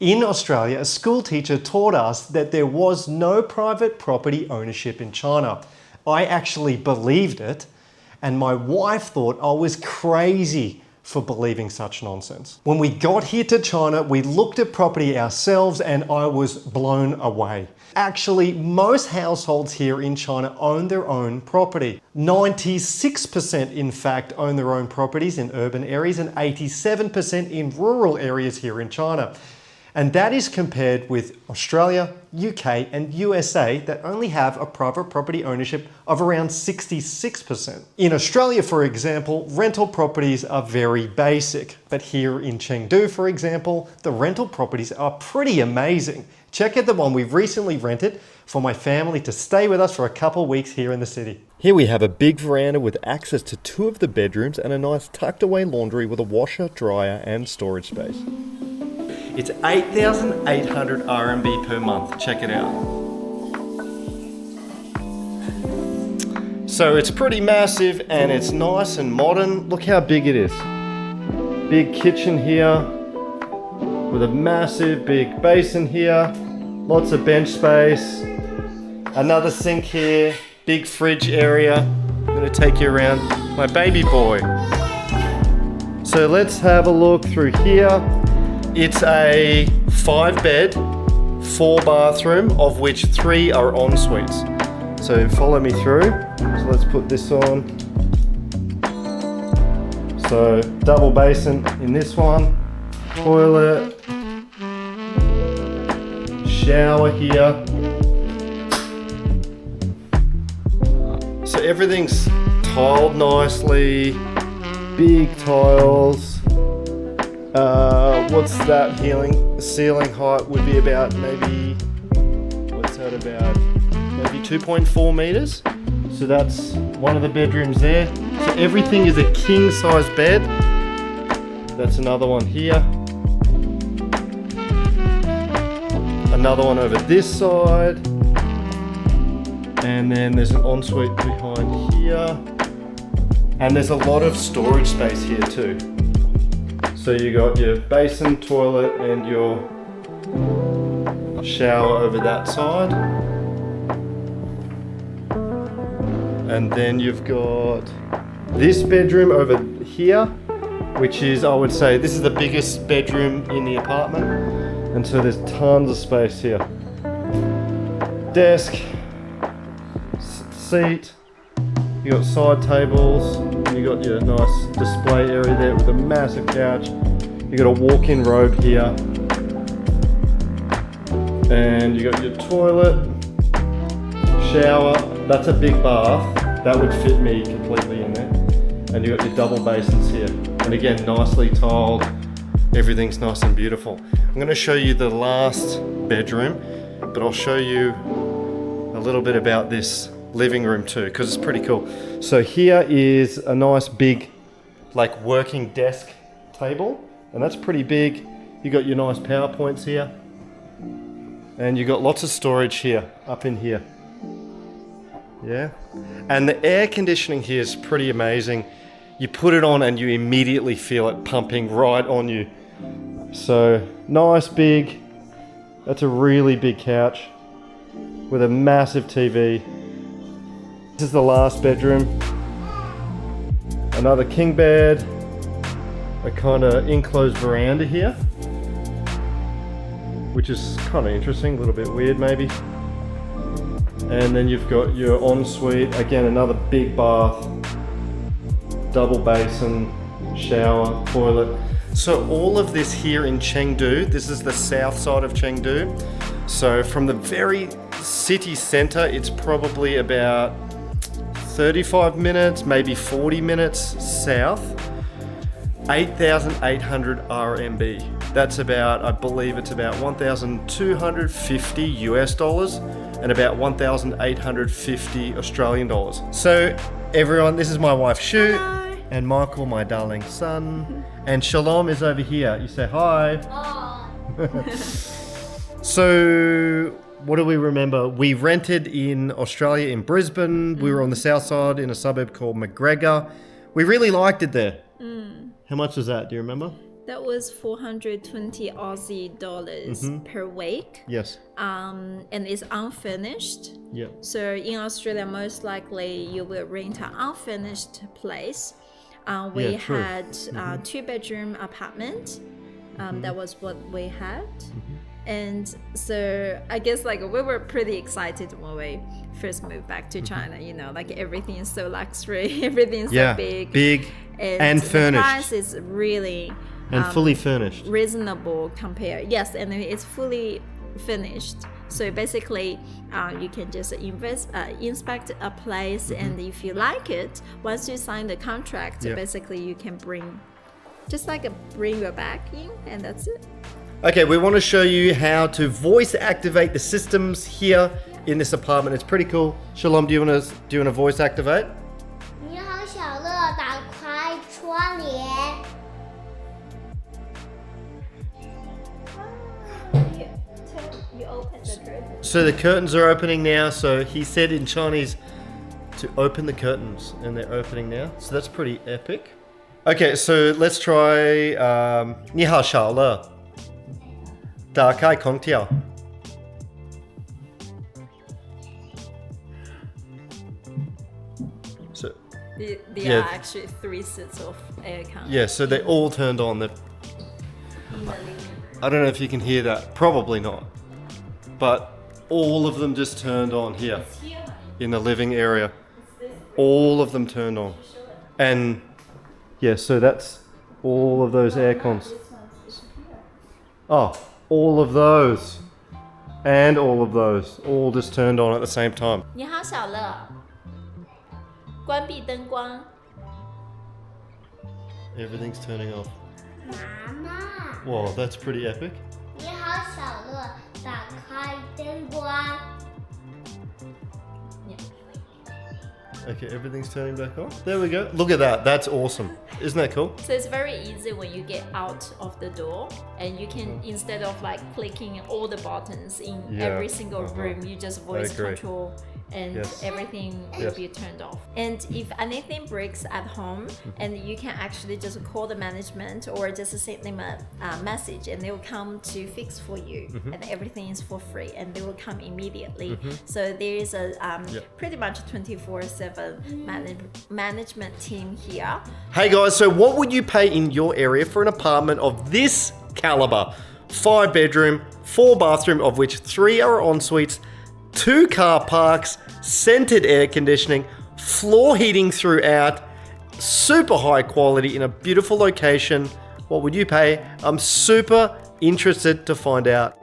In Australia, a school teacher taught us that there was no private property ownership in China. I actually believed it, and my wife thought I was crazy for believing such nonsense. When we got here to China, we looked at property ourselves and I was blown away. Actually, most households here in China own their own property. 96% in fact own their own properties in urban areas and 87% in rural areas here in China. And that is compared with Australia, UK and USA that only have a private property ownership of around 66%. In Australia, for example, rental properties are very basic. But here in Chengdu, for example, the rental properties are pretty amazing. Check out the one we recently rented for my family to stay with us for a couple weeks here in the city. Here we have a big veranda with access to 2 of the bedrooms and a nice tucked away laundry with a washer, dryer and storage space. It's 8,800 RMB per month. Check it out. So it's pretty massive and it's nice and modern. Look how big it is. Big kitchen here with a massive big basin here. Lots of bench space. Another sink here. Big fridge area. I'm going to take you around my baby boy. So let's have a look through here. It's a 5-bed, 4-bathroom, of which 3 are en suites. So follow me through. So let's put this on. So double basin in this one, toilet, shower here. So everything's tiled nicely, big tiles. What's that ceiling height would be about maybe 2.4 meters. So that's one of the bedrooms there. So everything is a king size bed. That's another one here. Another one over this side. And then there's an ensuite behind here. And there's a lot of storage space here too. So you got your basin, toilet, and your shower over that side. And then you've got this bedroom over here, which is, I would say, this is the biggest bedroom in the apartment. And so there's tons of space here. Desk, seat, you got side tables. You got your nice display area there with a massive couch. You got a walk-in robe here. And you got your toilet, shower. That's a big bath. That would fit me completely in there. And you got your double basins here. And again, nicely tiled. Everything's nice and beautiful. I'm going to show you the last bedroom, but I'll show you a little bit about this living room too, because it's pretty cool. So here is a nice big like working desk table, and that's pretty big. You got your nice PowerPoints here, and you got lots of storage here, up in here. Yeah, and the air conditioning here is pretty amazing. You put it on and you immediately feel it pumping right on you. So nice big, that's a really big couch with a massive TV. This is the last bedroom. Another king bed, a kind of enclosed veranda here, which is kind of interesting, a little bit weird maybe. And then you've got your ensuite, again another big bath, double basin, shower, toilet. So all of this here in Chengdu, this is the south side of Chengdu. So from the very city center, it's probably about 35 minutes, maybe 40 minutes south. 8,800 RMB. That's about, I believe it's about 1,250 US dollars and about 1,850 Australian dollars. So everyone, this is my wife Shu. Hi. And Michael, my darling son. And Shalom is over here. You say hi. So what do we remember? We rented in Australia in Brisbane. We were on the south side in a suburb called McGregor. We really liked it there. How much was that? Do you remember? That was 420 Aussie dollars per week. Yes. And it's unfinished. Yeah. So in Australia, most likely you will rent an unfinished place. We had a 2-bedroom apartment. That was what we had. And so I guess like we were pretty excited when we first moved back to China, you know, like everything is so luxury, everything's so big and furnished. The price is really and fully furnished, reasonable compared. Yes, and it's fully finished. So basically, you can just inspect a place, and if you like it, once you sign the contract, basically you can bring your bag in, and that's it. Okay, we want to show you how to voice activate the systems here in this apartment. It's pretty cool. Shalom, do you want to voice activate? 你好，小乐，打开窗帘。 You open the curtain. So the curtains are opening now. So he said in Chinese to open the curtains, and they're opening now. So that's pretty epic. Okay, so let's try 你好，小乐，打开空调。 So There are actually 3 sets of aircon. yeah, so they all turned on. I don't know if you can hear that. Probably not. But all of them just turned on here in the living area. All of them turned on. And yeah, so that's all of those air cons. Oh, all of those. And all of those. All just turned on at the same time. 你好，小乐，关闭灯光。 Everything's turning off. 妈妈， Whoa, that's pretty epic. 你好，小乐，打开灯光。 Okay, everything's turning back on. There we go. Look at that. That's awesome. Isn't that cool? So it's very easy when you get out of the door, and you can, instead of like clicking all the buttons in every single room, you just voice control, and everything will be turned off. And if anything breaks at home, and you can actually just call the management or just send them a message, and they will come to fix for you, and everything is for free, and they will come immediately. So there is a pretty much 24/7 management team here. Hey guys, so what would you pay in your area for an apartment of this caliber? 5-bedroom, 4-bathroom, of which 3 are en suites, 2 car parks, centered air conditioning, floor heating throughout, super high quality in a beautiful location. What would you pay? I'm super interested to find out.